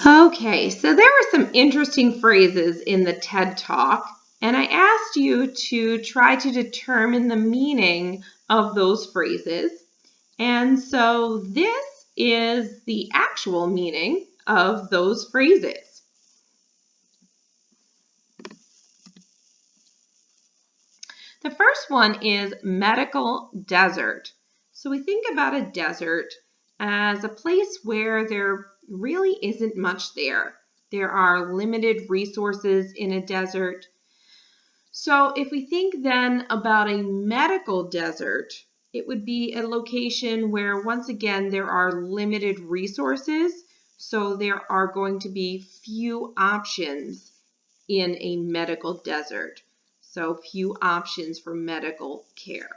Okay, so there were some interesting phrases in the TED Talk, and I asked you to try to determine the meaning of those phrases. And so this is the actual meaning of those phrases. The first one is medical desert. So we think about a desert as a place where there really isn't much there. There are limited resources in a desert. So if we think then about a medical desert, it would be a location where once again there are limited resources. So there are going to be few options in a medical desert. So few options for medical care.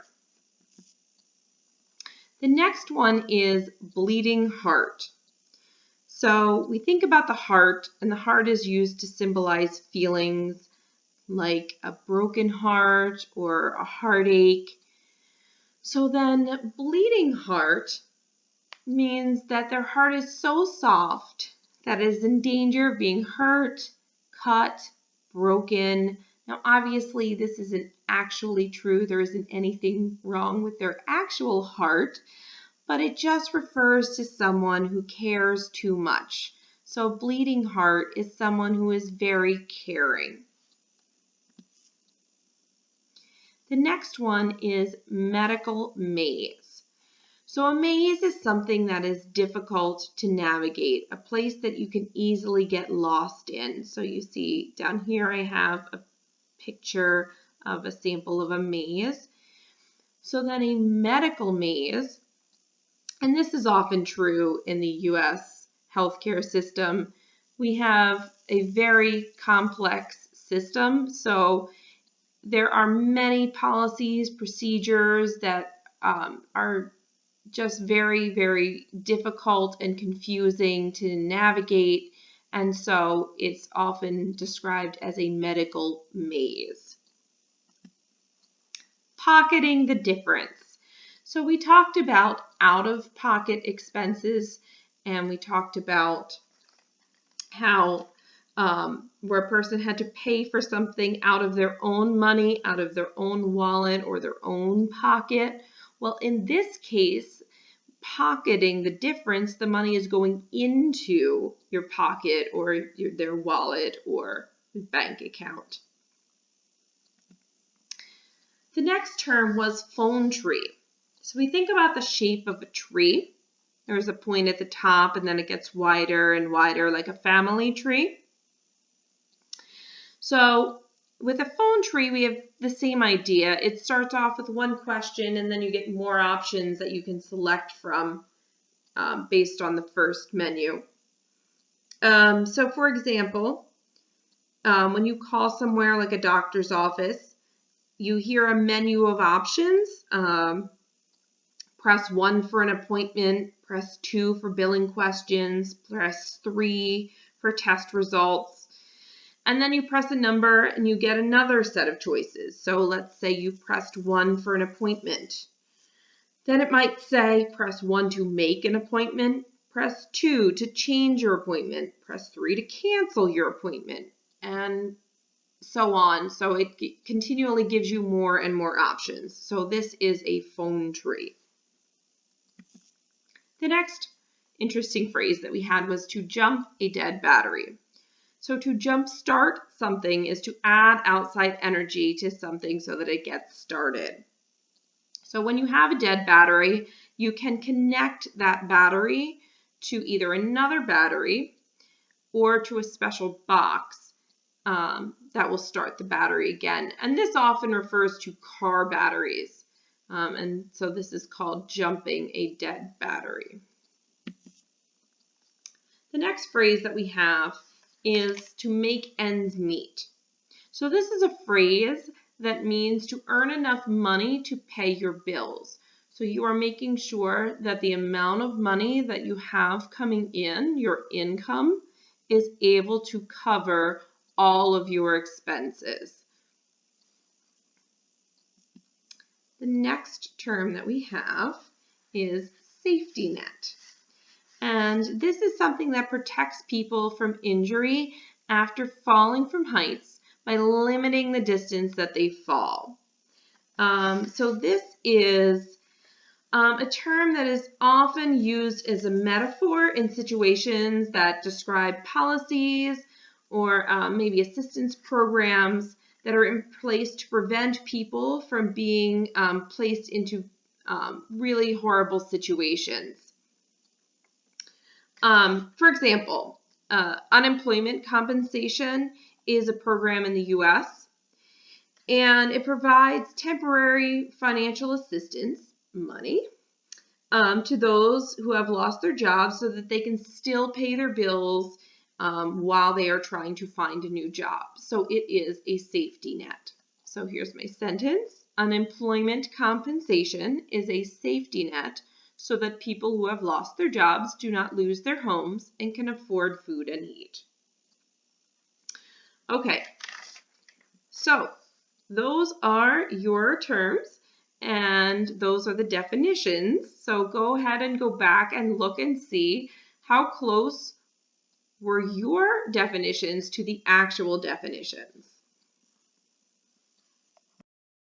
The next one is bleeding heart. So we think about the heart, and the heart is used to symbolize feelings like a broken heart or a heartache. So then bleeding heart means that their heart is so soft that it is in danger of being hurt, cut, broken. Now, obviously, this isn't actually true. There isn't anything wrong with their actual heart, but it just refers to someone who cares too much. So bleeding heart is someone who is very caring. The next one is medical maze. So a maze is something that is difficult to navigate, a place that you can easily get lost in. So you see down here I have a picture of a sample of a maze. So then a medical maze, and this is often true in the US healthcare system, we have a very complex system. So there are many policies, procedures that are just very, very difficult and confusing to navigate, and so it's often described as a medical maze. Pocketing the difference. So we talked about out-of-pocket expenses, and we talked about how where a person had to pay for something out of their own money, out of their own wallet or their own pocket. Well, in this case, pocketing the difference, the money is going into your pocket or their wallet or bank account. The next term was phone tree. So we think about the shape of a tree. There's a point at the top and then it gets wider and wider like a family tree. So with a phone tree, we have the same idea. It starts off with one question and then you get more options that you can select from based on the first menu. So for example, when you call somewhere like a doctor's office, you hear a menu of options. Press 1 for an appointment, press 2 for billing questions, press 3 for test results. And then you press a number and you get another set of choices. So let's say you pressed 1 for an appointment. Then it might say press 1 to make an appointment, press 2 to change your appointment, press 3 to cancel your appointment, and so on. So it continually gives you more and more options. So this is a phone tree. The next interesting phrase that we had was to jump a dead battery. So to jumpstart something is to add outside energy to something so that it gets started. So when you have a dead battery, you can connect that battery to either another battery or to a special box that will start the battery again. And this often refers to car batteries. And so this is called jumping a dead battery. The next phrase that we have is to make ends meet. So this is a phrase that means to earn enough money to pay your bills. So you are making sure that the amount of money that you have coming in, your income, is able to cover all of your expenses. The next term that we have is safety net. And And this is something that protects people from injury after falling from heights by limiting the distance that they fall. So this is a term that is often used as a metaphor in situations that describe policies or maybe assistance programs that are in place to prevent people from being placed into really horrible situations. For example, unemployment compensation is a program in the U.S. and it provides temporary financial assistance, money, to those who have lost their jobs so that they can still pay their bills while they are trying to find a new job. So it is a safety net. So here's my sentence. Unemployment compensation is a safety net so that people who have lost their jobs do not lose their homes and can afford food and heat. Okay, so those are your terms and those are the definitions. So go ahead and go back and look and see how close were your definitions to the actual definitions.